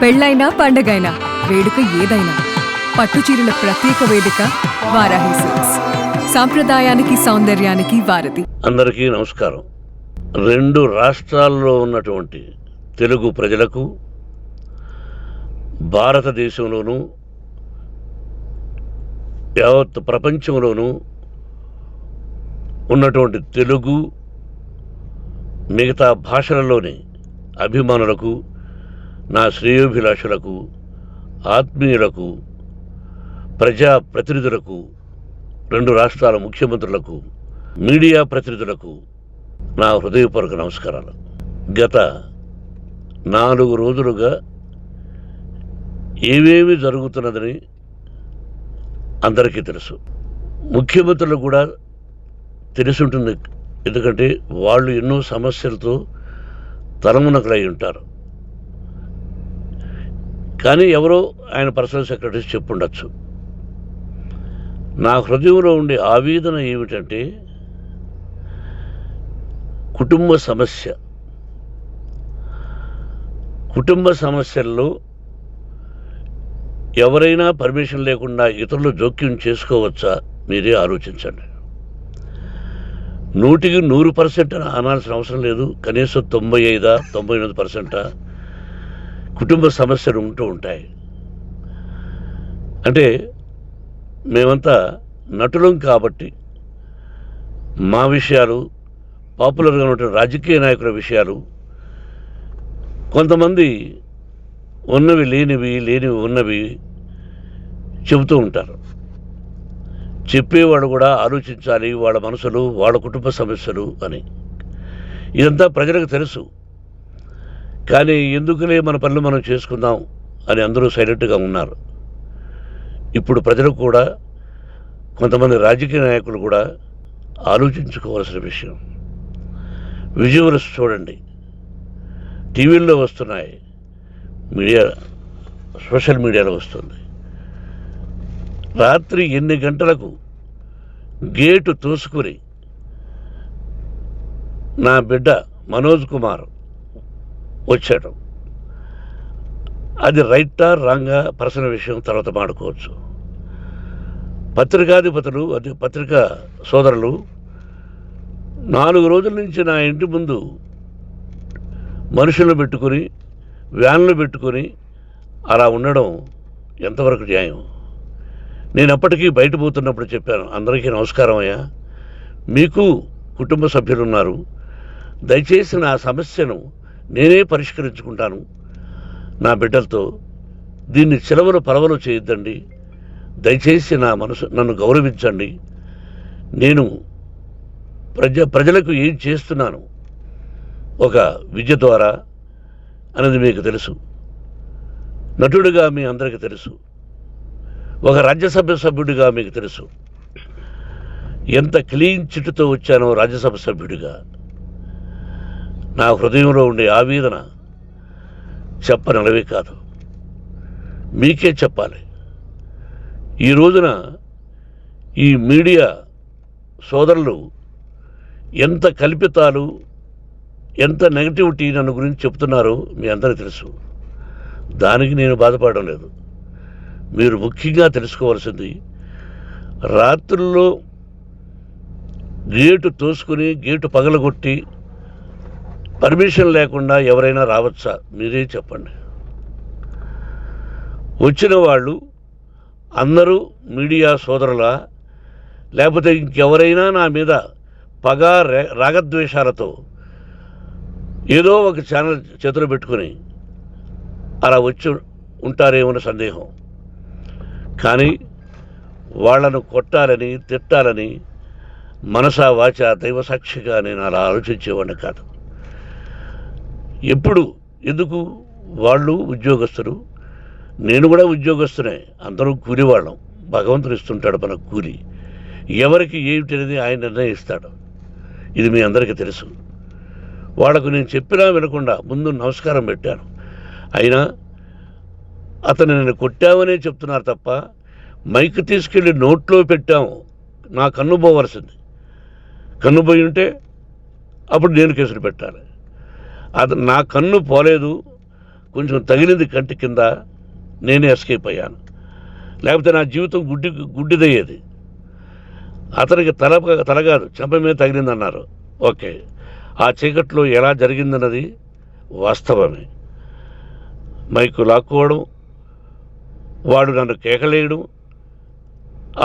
పెళ్ళైనా పండగైనా వేడుక ఏదైనా పట్టుచీరల ప్రత్యేక వేదిక వారాహి సిల్క్స్. సాంప్రదాయానికి సౌందర్యానికి వారధి. అందరికీ నమస్కారం. రెండు రాష్ట్రాల్లో ఉన్నటువంటి తెలుగు ప్రజలకు, భారతదేశంలోనూ యావత్ ప్రపంచంలోనూ ఉన్నటువంటి తెలుగు మిగతా భాషలలోని అభిమానులకు, నా శ్రేయోభిలాషులకు, ఆత్మీయులకు, ప్రజాప్రతినిధులకు, రెండు రాష్ట్రాల ముఖ్యమంత్రులకు, మీడియా ప్రతినిధులకు నా హృదయపూర్వక నమస్కారాలు. గత 4 రోజులుగా ఏమేమి జరుగుతున్నదని అందరికీ తెలుసు. ముఖ్యమంత్రులకు కూడా తెలిసి ఉంటుంది. ఎందుకంటే వాళ్ళు ఎన్నో సమస్యలతో తలమునకలై ఉంటారు. కానీ ఎవరో ఆయన పర్సనల్ సెక్రటరీస్ చెప్పుండొచ్చు. నా హృదయంలో ఉండే ఆవేదన ఏమిటంటే కుటుంబ సమస్య. కుటుంబ సమస్యల్లో ఎవరైనా పర్మిషన్ లేకుండా ఇతరులు జోక్యం చేసుకోవచ్చా? మీరే ఆలోచించండి. 100కి 100% అనాల్సిన అవసరం లేదు. కనీసం 95-98% కుటుంబ సమస్యలు ఉంటూ ఉంటాయి. అంటే మేమంతా నటులం కాబట్టి మా విషయాలు, పాపులర్గా ఉన్నటువంటి రాజకీయ నాయకుల విషయాలు, కొంతమంది ఉన్నవి లేనివి, లేనివి ఉన్నవి చెబుతూ ఉంటారు. చెప్పేవాడు కూడా ఆలోచించాలి, వాళ్ళ మనసులు, వాళ్ళ కుటుంబ సమస్యలు అని. ఇదంతా ప్రజలకు తెలుసు. కానీ ఎందుకులే మన పనులు మనం చేసుకుందాం అని అందరూ సైలెంట్గా ఉన్నారు. ఇప్పుడు ప్రజలు కూడా, కొంతమంది రాజకీయ నాయకులు కూడా ఆలోచించుకోవాల్సిన విషయం. విజువల్స్ చూడండి, టీవీల్లో వస్తున్నాయి, మీడియా, సోషల్ మీడియాలో వస్తుంది. రాత్రి 8 గంటలకు గేటు తోసుకుని నా బిడ్డ మనోజ్ కుమార్ వచ్చాడు. అది రైటా రాంగా పర్సనల్ విషయం, తర్వాత మాడుకోవచ్చు. పత్రికాధిపతులు, అది పత్రికా సోదరులు 4 రోజుల నుంచి నా ఇంటి ముందు మనుషులను పెట్టుకుని, వ్యాన్లు పెట్టుకుని అలా ఉండడం ఎంతవరకు న్యాయం? నేను అప్పటికీ బయట పోతున్నప్పుడు చెప్పాను, అందరికీ నమస్కారం అయ్యా, మీకు కుటుంబ సభ్యులు ఉన్నారు, దయచేసి నా సమస్యను నేనే పరిష్కరించుకుంటాను నా బిడ్డలతో, దీన్ని చిలవలు పరవలు చేయొద్దండి, దయచేసి నన్ను గౌరవించండి, నేను ప్రజలకు ఏం చేస్తున్నాను ఒక విద్య ద్వారా అనేది మీకు తెలుసు, నటుడిగా మీ అందరికీ తెలుసు, ఒక రాజ్యసభ సభ్యుడిగా మీకు తెలుసు, ఎంత క్లీన్ చిట్టుతో వచ్చానో రాజ్యసభ సభ్యుడిగా. నా హృదయంలో ఉండే ఆవేదన చెప్పనలవే కాదు, మీకే చెప్పాలి. ఈ రోజున ఈ మీడియా సోదరులు ఎంత కల్పితాలు, ఎంత నెగటివిటీ నన్ను గురించి చెప్తున్నారో మీ అందరికీ తెలుసు. దానికి నేను బాధపడడం లేదు. మీరు ముఖ్యంగా తెలుసుకోవాల్సింది, రాత్రుల్లో గేటు తోసుకుని, గేటు పగలగొట్టి పర్మిషన్ లేకుండా ఎవరైనా రావచ్చా? మీరే చెప్పండి. వచ్చిన వాళ్ళు అందరూ మీడియా సోదరులా, లేకపోతే ఇంకెవరైనా నా మీద పగ, రాగద్వేషాలతో ఏదో ఒక ఛానల్ చేతులు పెట్టుకుని అలా వచ్చి ఉంటారేమో సందేహం. కానీ వాళ్లను కొట్టాలని, తిట్టాలని మనసా వాచ దైవసాక్షిగా నేను అలా ఆలోచించేవాడిని కాదు. ఎందుకు వాళ్ళు ఉద్యోగస్తులు, నేను కూడా ఉద్యోగస్తునే, అందరూ కూలివాళ్ళం. భగవంతుడు ఇస్తుంటాడు మనకు కూలి. ఎవరికి ఏమిటనేది ఆయన నిర్ణయిస్తాడు. ఇది మీ అందరికీ తెలుసు. వాళ్లకు నేను చెప్పినా వినకుండా ముందు నమస్కారం పెట్టాను. అయినా అతను నేను కొట్టామనే చెప్తున్నారు తప్ప, మైక్ తీసుకెళ్ళి నోట్లో పెట్టాము, నా కన్ను పోవలసింది. కన్ను పోయి ఉంటే అప్పుడు నేను కేసులు పెట్టాలి. అది నా కన్ను పోలేదు, కొంచెం తగిలింది కంటి కింద, నేనే ఎస్కేప్ అయ్యాను. లేకపోతే నా జీవితం గుడ్డిదయ్యేది. అతనికి తల కాదు చెంప మీద తగిలిందన్నారు. ఓకే, ఆ చీకట్లో ఎలా జరిగిందన్నది వాస్తవమే. మైకు లాక్కోవడం, వాడు నన్ను కేకలేయడం,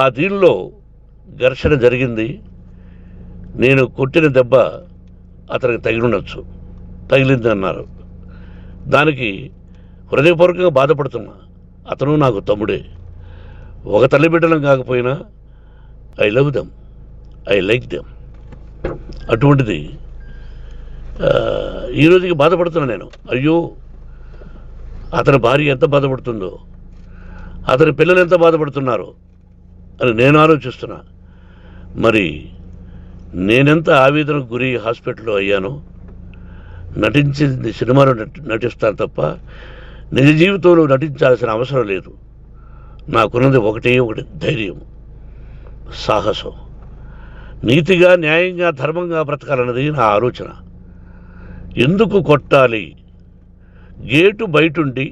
ఆ దీనిలో ఘర్షణ జరిగింది. నేను కొట్టిన దెబ్బ అతనికి తగిలింది అన్నారు. దానికి హృదయపూర్వకంగా బాధపడుతున్నా. అతను నాకు తమ్ముడే. ఒక తల్లి బిడ్డలం కాకపోయినా I love them, I like them. అటువంటిది ఈ రోజుకి బాధపడుతున్నా నేను. అయ్యో, అతని భార్య ఎంత బాధపడుతుందో, అతని పిల్లలు ఎంత బాధపడుతున్నారో అని నేను ఆలోచిస్తున్నా. మరి నేనెంత ఆవేదనకు గురి హాస్పిటల్లో అయ్యానో. నటించింది సినిమాలో నటిస్తాను తప్ప నిజ జీవితంలో నటించాల్సిన అవసరం లేదు. నాకున్నది ఒకటి ధైర్యం, సాహసం, నీతిగా, న్యాయంగా, ధర్మంగా బ్రతకాలన్నది నా ఆలోచన. ఎందుకు కొట్టాలి? గేటు బయటుండి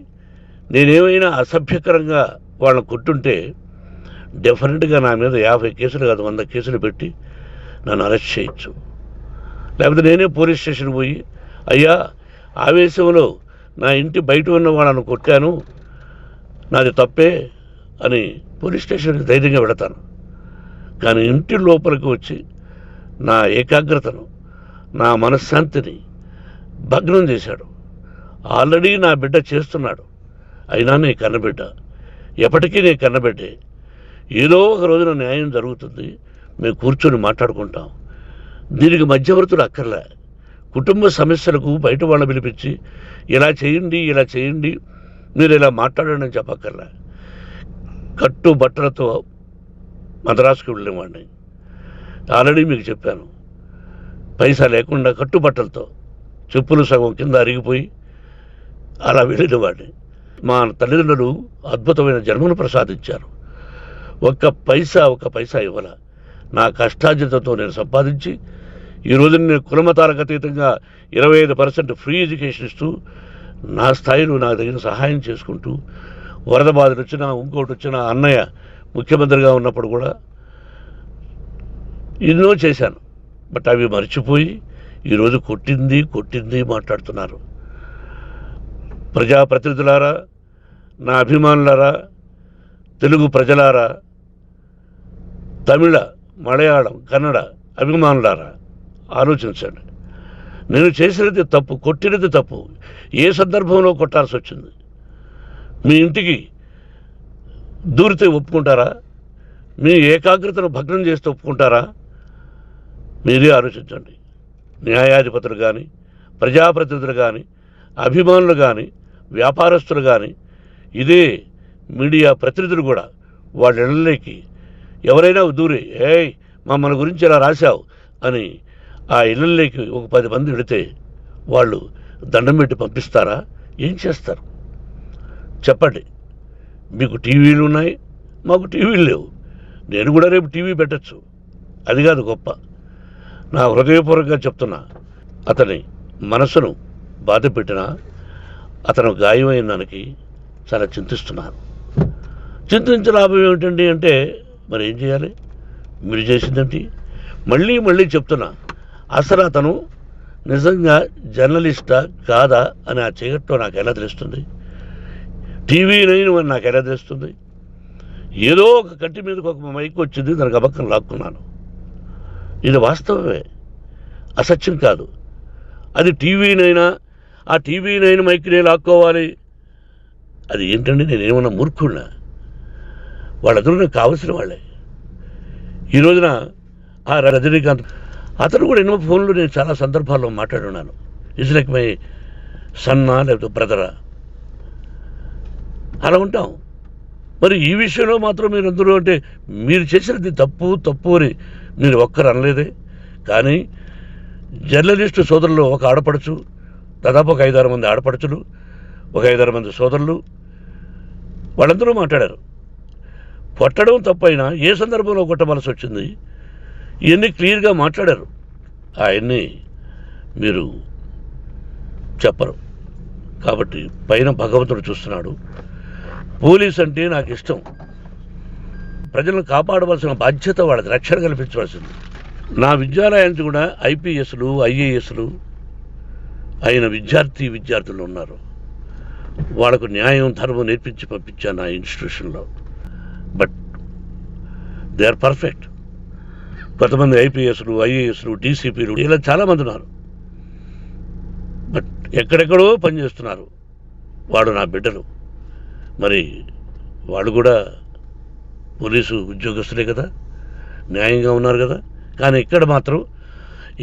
నేనేమైనా అసభ్యకరంగా వాళ్ళని కొట్టుంటే డెఫినెట్గా నా మీద 50 కేసులు కాదు 100 కేసులు పెట్టి నన్ను అరెస్ట్ చేయొచ్చు. లేకపోతే నేనే పోలీస్ స్టేషన్ పోయి, అయ్యా, ఆవేశంలో నా ఇంటి బయట ఉన్న వాళ్ళను కొట్టాను, నాది తప్పే అని పోలీస్ స్టేషన్కి ధైర్యంగా పెడతాను. కానీ ఇంటి లోపలికి వచ్చి నా ఏకాగ్రతను, నా మనశ్శాంతిని భగ్నం చేశాడు. ఆల్రెడీ నా బిడ్డ చేస్తున్నాడు. అయినా నీ కన్నబిడ్డ, ఎప్పటికీ నీ కన్నబిడ్డే. ఏదో ఒక రోజున న్యాయం జరుగుతుంది, మేము కూర్చొని మాట్లాడుకుంటాం. దీనికి మధ్యవర్తులు అక్కర్లే. కుటుంబ సమస్యలకు బయట వాళ్ళని పిలిపించి ఇలా చేయండి, మీరు ఇలా మాట్లాడండి అని చెప్పక్కర్లే. కట్టు బట్టలతో మద్రాసుకు వెళ్ళేవాడిని. ఆల్రెడీ మీకు చెప్పాను. పైసా లేకుండా కట్టుబట్టలతో, చెప్పులు సగం కింద అరిగిపోయి అలా వెళ్ళినవాడిని. మా తల్లిదండ్రులు అద్భుతమైన జన్మను ప్రసాదించారు. ఒక్క పైసా ఇవ్వాల. నా కష్టార్జితతో నేను సంపాదించి ఈరోజు నేను కులమతాలకు అతీతంగా 25% ఫ్రీ ఎడ్యుకేషన్ ఇస్తూ, నా స్థాయిలో నాకు తగిన సహాయం చేసుకుంటూ, వరద బాధలు వచ్చినా, ఇంకోటి వచ్చినా, అన్నయ్య ముఖ్యమంత్రిగా ఉన్నప్పుడు కూడా ఎన్నో చేశాను. బట్ అవి మర్చిపోయి ఈరోజు కొట్టింది మాట్లాడుతున్నారు. ప్రజాప్రతినిధులారా, నా అభిమానులారా, తెలుగు ప్రజలారా, తమిళ, మలయాళం, కన్నడ అభిమానులారా, ఆలోచించండి. నేను చేసినది తప్పు, కొట్టినది తప్పు. ఏ సందర్భంలో కొట్టాల్సి వచ్చింది? మీ ఇంటికి దూరితే ఒప్పుకుంటారా? మీ ఏకాగ్రతను భగ్నం చేస్తే ఒప్పుకుంటారా? మీరే ఆలోచించండి. న్యాయాధిపతులు కానీ, ప్రజాప్రతినిధులు కానీ, అభిమానులు కానీ, వ్యాపారస్తులు కానీ, ఇదే మీడియా ప్రతినిధులు కూడా వాళ్ళ ఇళ్ళలోకి ఎవరైనా దూరి, ఏయ్ మన గురించి ఇలా రాశావు అని ఆ ఇళ్ళల్లోకి ఒక 10 మంది వెళితే వాళ్ళు దండం పెట్టి పంపిస్తారా? ఏం చేస్తారు చెప్పండి. మీకు టీవీలు ఉన్నాయి, మాకు టీవీలు లేవు. నేను కూడా రేపు టీవీ పెట్టచ్చు. అది కాదు గొప్ప. నా హృదయపూర్వకంగా చెప్తున్నా, అతని మనసును బాధ పెట్టినా, అతను గాయమైన దానికి చాలా చింతిస్తున్నాను. చింతించే లాభం ఏమిటండి అంటే, మరి ఏం చేయాలి? మీరు చేసిందేంటి? మళ్ళీ చెప్తున్నా, అసలు అతను నిజంగా జర్నలిస్టా కాదా అని ఆ చీకట్లో నాకు ఎలా తెలుస్తుంది? టీవీ 9 అని నాకు ఎలా తెలుస్తుంది? ఏదో ఒక కంటి మీదకి ఒక మైక్ వచ్చింది, దానికి అబక్కం లాక్కున్నాను. ఇది వాస్తవమే, అసత్యం కాదు. అది టీవీ 9, ఆ టీవీ 9 మైక్నే లాక్కోవాలి. అది ఏంటండి? నేనేమన్నా మూర్ఖుడినా? వాళ్ళందరూ నాకు కావలసిన వాళ్ళే. ఈ రోజున ఆ రజనీకాంత్, అతను కూడా ఎన్నో ఫోన్లు నేను చాలా సందర్భాల్లో మాట్లాడున్నాను. ఇట్స్ లైక్ మై సన్నా, లేకపోతే బ్రదరా, అలా ఉంటాం. మరి ఈ విషయంలో మాత్రం మీరు అందరూ అంటే మీరు చేసినది తప్పు అని మీరు ఒక్కరు అనలేదే. కానీ జర్నలిస్టు సోదరులు, ఒక ఆడపడుచు, దాదాపు ఒక 5-6 మంది ఆడపడుచులు, ఒక 5-6 మంది సోదరులు, వాళ్ళందరూ మాట్లాడారు. కొట్టడం తప్పైనా ఏ సందర్భంలో కొట్టవలసి వచ్చింది, ఇవన్నీ క్లియర్గా మాట్లాడారు. అవన్నీ మీరు చెప్పరు. కాబట్టి పైన భగవంతుడు చూస్తున్నాడు. పోలీస్ అంటే నాకు ఇష్టం. ప్రజలను కాపాడవలసిన బాధ్యత వాళ్ళది, రక్షణ కల్పించవలసింది. నా విద్యాలయానికి కూడా ఐపీఎస్లు ఐఏఎస్లు అయిన విద్యార్థులు ఉన్నారు. వాళ్ళకు న్యాయం ధర్మం నేర్పించి పంపించాను నా ఇన్స్టిట్యూషన్లో. But they are perfect. కొంతమంది ఐపీఎస్లు ఐఏఎస్లు డీసీపీలు ఇలా చాలామంది ఉన్నారు. బట్ ఎక్కడెక్కడో పనిచేస్తున్నారు. వాడు నా బిడ్డలు. మరి వాళ్ళు కూడా పోలీసు ఉద్యోగస్తులే కదా, న్యాయంగా ఉన్నారు కదా. కానీ ఇక్కడ మాత్రం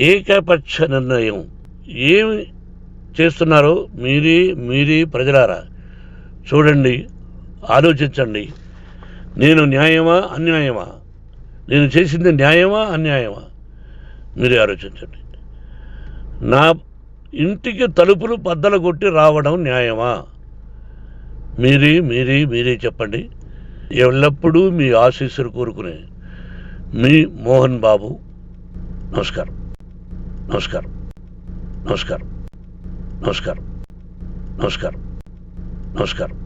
ఏకపక్ష నిర్ణయం. ఏమి చేస్తున్నారో మీరే ప్రజలారా చూడండి, ఆలోచించండి. నేను న్యాయమా అన్యాయమా, నేను చేసింది న్యాయమా అన్యాయమా, మీరే ఆలోచించండి. నా ఇంటికి తలుపులు బద్దలు కొట్టి రావడం న్యాయమా, మీరే చెప్పండి. ఎల్లప్పుడూ మీ ఆశీస్సులు కోరుకునే మీ మోహన్ బాబు. నమస్కారం, నమస్కారం, నమస్కారం, నమస్కారం, నమస్కారం, నమస్కారం.